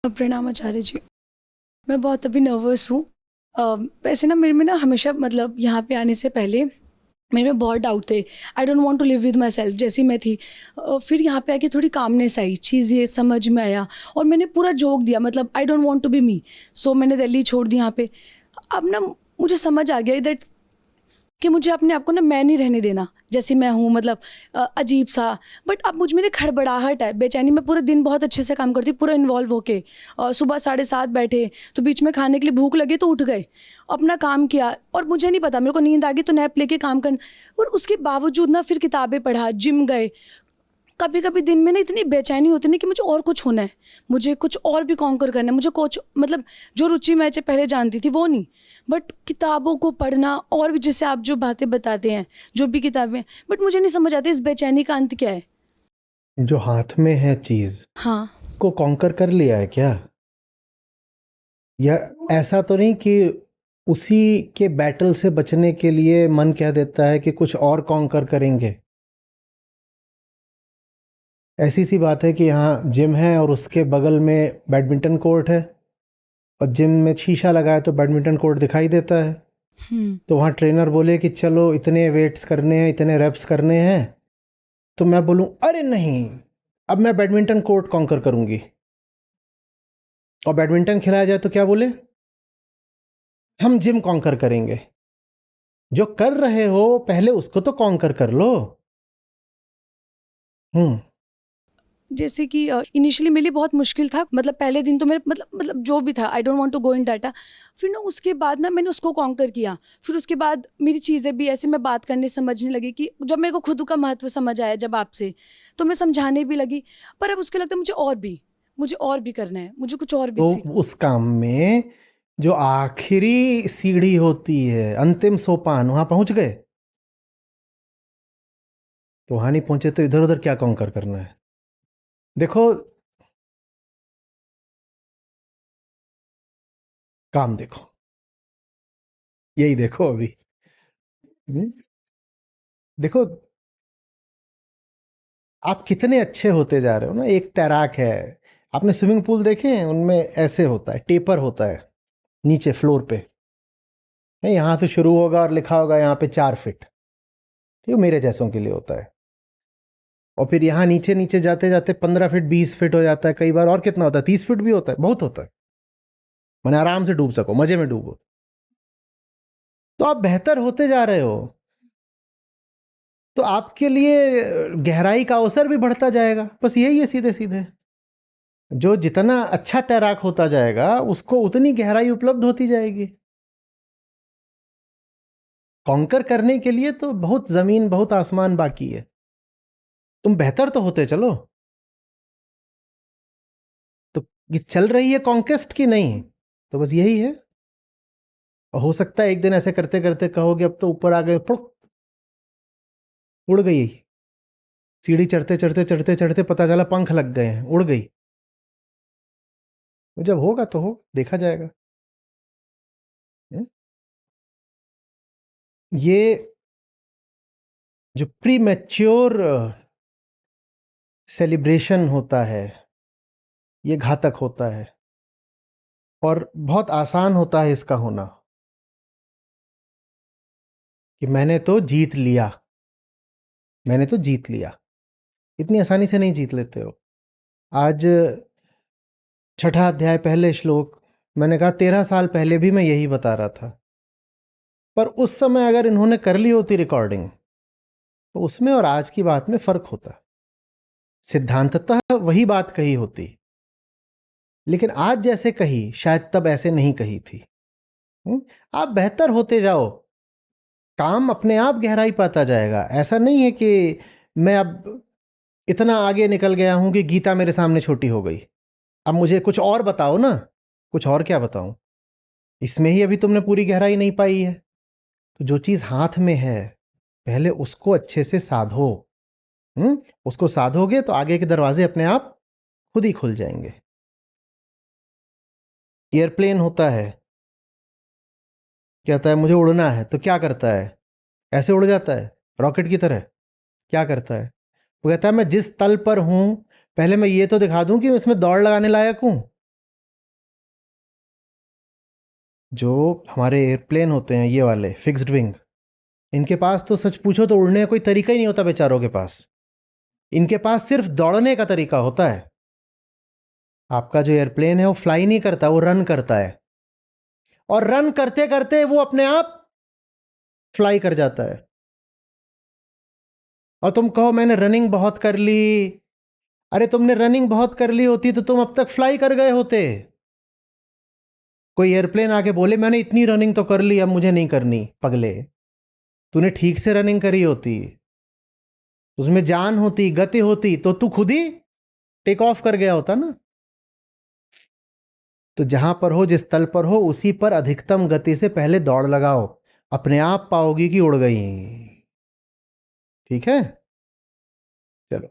प्रणाम आचार्य जी। मैं बहुत अभी नर्वस हूँ। वैसे ना मेरे में ना हमेशा मतलब यहाँ पे आने से पहले मेरे में बहुत डाउट थे। I don't want to live with myself जैसी मैं थी। फिर यहाँ पे आके थोड़ी कामनेस आई, चीज़ ये समझ में आया और मैंने पूरा झोंक दिया, मतलब I don't want to be me. So मैंने दिल्ली छोड़ दी यहाँ पे। अब ना मुझे समझ आ गया दैट कि मुझे अपने आप को ना मैं नहीं रहने देना जैसी मैं हूँ, मतलब अजीब सा। बट अब मुझ में ना खड़बड़ाहट है, बेचैनी। मैं पूरे दिन बहुत अच्छे से काम करती हूँ, पूरा इन्वॉल्व होके। सुबह 7:30 बैठे तो बीच में खाने के लिए भूख लगी तो उठ गए, अपना काम किया और मुझे नहीं पता, मेरे को नींद आ गई तो नैप लेके काम कर। और उसके बावजूद ना फिर किताबें पढ़ा, जिम गए। कभी कभी दिन में ना इतनी बेचैनी होती है ना कि मुझे और कुछ होना है, मुझे कुछ और भी कॉन्कर करना है, मुझे कुछ मतलब जो रुचि मैं पहले जानती थी वो नहीं। बट किताबों को पढ़ना और भी, जैसे आप जो बातें बताते हैं, जो भी किताबें, बट मुझे नहीं समझ आती इस बेचैनी का अंत क्या है। जो हाथ में है चीज हाँ। को कॉन्कर कर लिया है क्या? या ऐसा तो नहीं कि उसी के बैटल से बचने के लिए मन कह देता है कि कुछ और कॉन्कर करेंगे? ऐसी सी बात है कि यहाँ जिम है और उसके बगल में बैडमिंटन कोर्ट है, और जिम में शीशा लगा है तो बैडमिंटन कोर्ट दिखाई देता है। तो वहाँ ट्रेनर बोले कि चलो इतने वेट्स करने हैं, इतने रेप्स करने हैं, तो मैं बोलूँ अरे नहीं, अब मैं बैडमिंटन कोर्ट कॉन्कर करूँगी। और बैडमिंटन खिलाया जाए तो क्या बोले? हम जिम कॉन्कर करेंगे। जो कर रहे हो पहले उसको तो कॉन्कर कर लो। जैसे कि इनिशियली मेरे लिए बहुत मुश्किल था, मतलब पहले दिन तो मेरे मतलब जो भी था, I don't want to go in data. फिर ना उसके बाद ना मैंने उसको कॉन्कर किया। फिर उसके बाद मेरी चीज़ें भी ऐसे मैं बात करने समझने लगी कि जब मेरे को खुद का महत्व समझ आया जब आपसे, तो मैं समझाने भी लगी। पर अब उसके लगता है मुझे और भी करना है, मुझे कुछ और भी तो सीख। उस काम में जो आखिरी सीढ़ी होती है, अंतिम सोपान, वहां पहुंच गए? तो वहां नहीं पहुंचे तो इधर उधर क्या कॉन्कर करना है? देखो, काम देखो, यही देखो अभी। हम्म? देखो, आप कितने अच्छे होते जा रहे हो ना। एक तैराक है, आपने स्विमिंग पूल देखे हैं? उनमें ऐसे होता है, टेपर होता है नीचे फ्लोर पे। नहीं, यहां से शुरू होगा और लिखा होगा यहाँ पे 4 फीट। ठीक है, मेरे जैसों के लिए होता है। और फिर यहाँ नीचे नीचे जाते जाते 15 फीट 20 फीट हो जाता है कई बार। और कितना होता है? 30 फीट भी होता है, बहुत होता है। मैंने आराम से डूब सको, मजे में डूबो। तो आप बेहतर होते जा रहे हो, तो आपके लिए गहराई का अवसर भी बढ़ता जाएगा। बस यही है, सीधे सीधे। जो जितना अच्छा तैराक होता जाएगा उसको उतनी गहराई उपलब्ध होती जाएगी। कॉन्कर करने के लिए तो बहुत जमीन बहुत आसमान बाकी है। तुम बेहतर तो होते चलो। तो ये चल रही है कॉन्केस्ट की नहीं? तो बस यही है। हो सकता है एक दिन ऐसे करते करते कहोगे अब तो ऊपर आ गए, पुक, उड़ गई। सीढ़ी चढ़ते चढ़ते चढ़ते चढ़ते पता चला पंख लग गए हैं, उड़ गई। तो जब होगा तो हो, देखा जाएगा। हम्म? ये जो प्री मैच्योर सेलिब्रेशन होता है, ये घातक होता है और बहुत आसान होता है इसका होना, कि मैंने तो जीत लिया, मैंने तो जीत लिया। इतनी आसानी से नहीं जीत लेते हो। आज 6 अध्याय पहले श्लोक, मैंने कहा 13 साल पहले भी मैं यही बता रहा था। पर उस समय अगर इन्होंने कर ली होती रिकॉर्डिंग, तो उसमें और आज की बात में फर्क होता। सिद्धांततः वही बात कही होती, लेकिन आज जैसे कही शायद तब ऐसे नहीं कही थी। आप बेहतर होते जाओ, काम अपने आप गहराई पाता जाएगा। ऐसा नहीं है कि मैं अब इतना आगे निकल गया हूं कि गीता मेरे सामने छोटी हो गई, अब मुझे कुछ और बताओ ना। कुछ और क्या बताऊं? इसमें ही अभी तुमने पूरी गहराई नहीं पाई है। तो जो चीज हाथ में है पहले उसको अच्छे से साधो। उसको साधोगे तो आगे के दरवाजे अपने आप खुद ही खुल जाएंगे। एयरप्लेन होता है, कहता है मुझे उड़ना है, तो क्या करता है? ऐसे उड़ जाता है रॉकेट की तरह? क्या करता है? वो कहता है मैं जिस तल पर हूं, पहले मैं ये तो दिखा दूं कि मैं इसमें दौड़ लगाने लायक हूं। जो हमारे एयरप्लेन होते हैं ये वाले फिक्स्ड विंग, इनके पास तो सच पूछो तो उड़ने का कोई तरीका ही नहीं होता बेचारों के पास। इनके पास सिर्फ दौड़ने का तरीका होता है। आपका जो एयरप्लेन है वो फ्लाई नहीं करता, वो रन करता है, और रन करते करते वो अपने आप फ्लाई कर जाता है। और तुम कहो मैंने रनिंग बहुत कर ली, अरे तुमने रनिंग बहुत कर ली होती तो तुम अब तक फ्लाई कर गए होते। कोई एयरप्लेन आके बोले मैंने इतनी रनिंग तो कर ली अब मुझे नहीं करनी, पगले तूने ठीक से रनिंग करी होती, उसमें जान होती, गति होती, तो तू खुद ही टेक ऑफ कर गया होता ना। तो जहां पर हो, जिस तल पर हो, उसी पर अधिकतम गति से पहले दौड़ लगाओ, अपने आप पाओगी कि उड़ गई। ठीक है, चलो।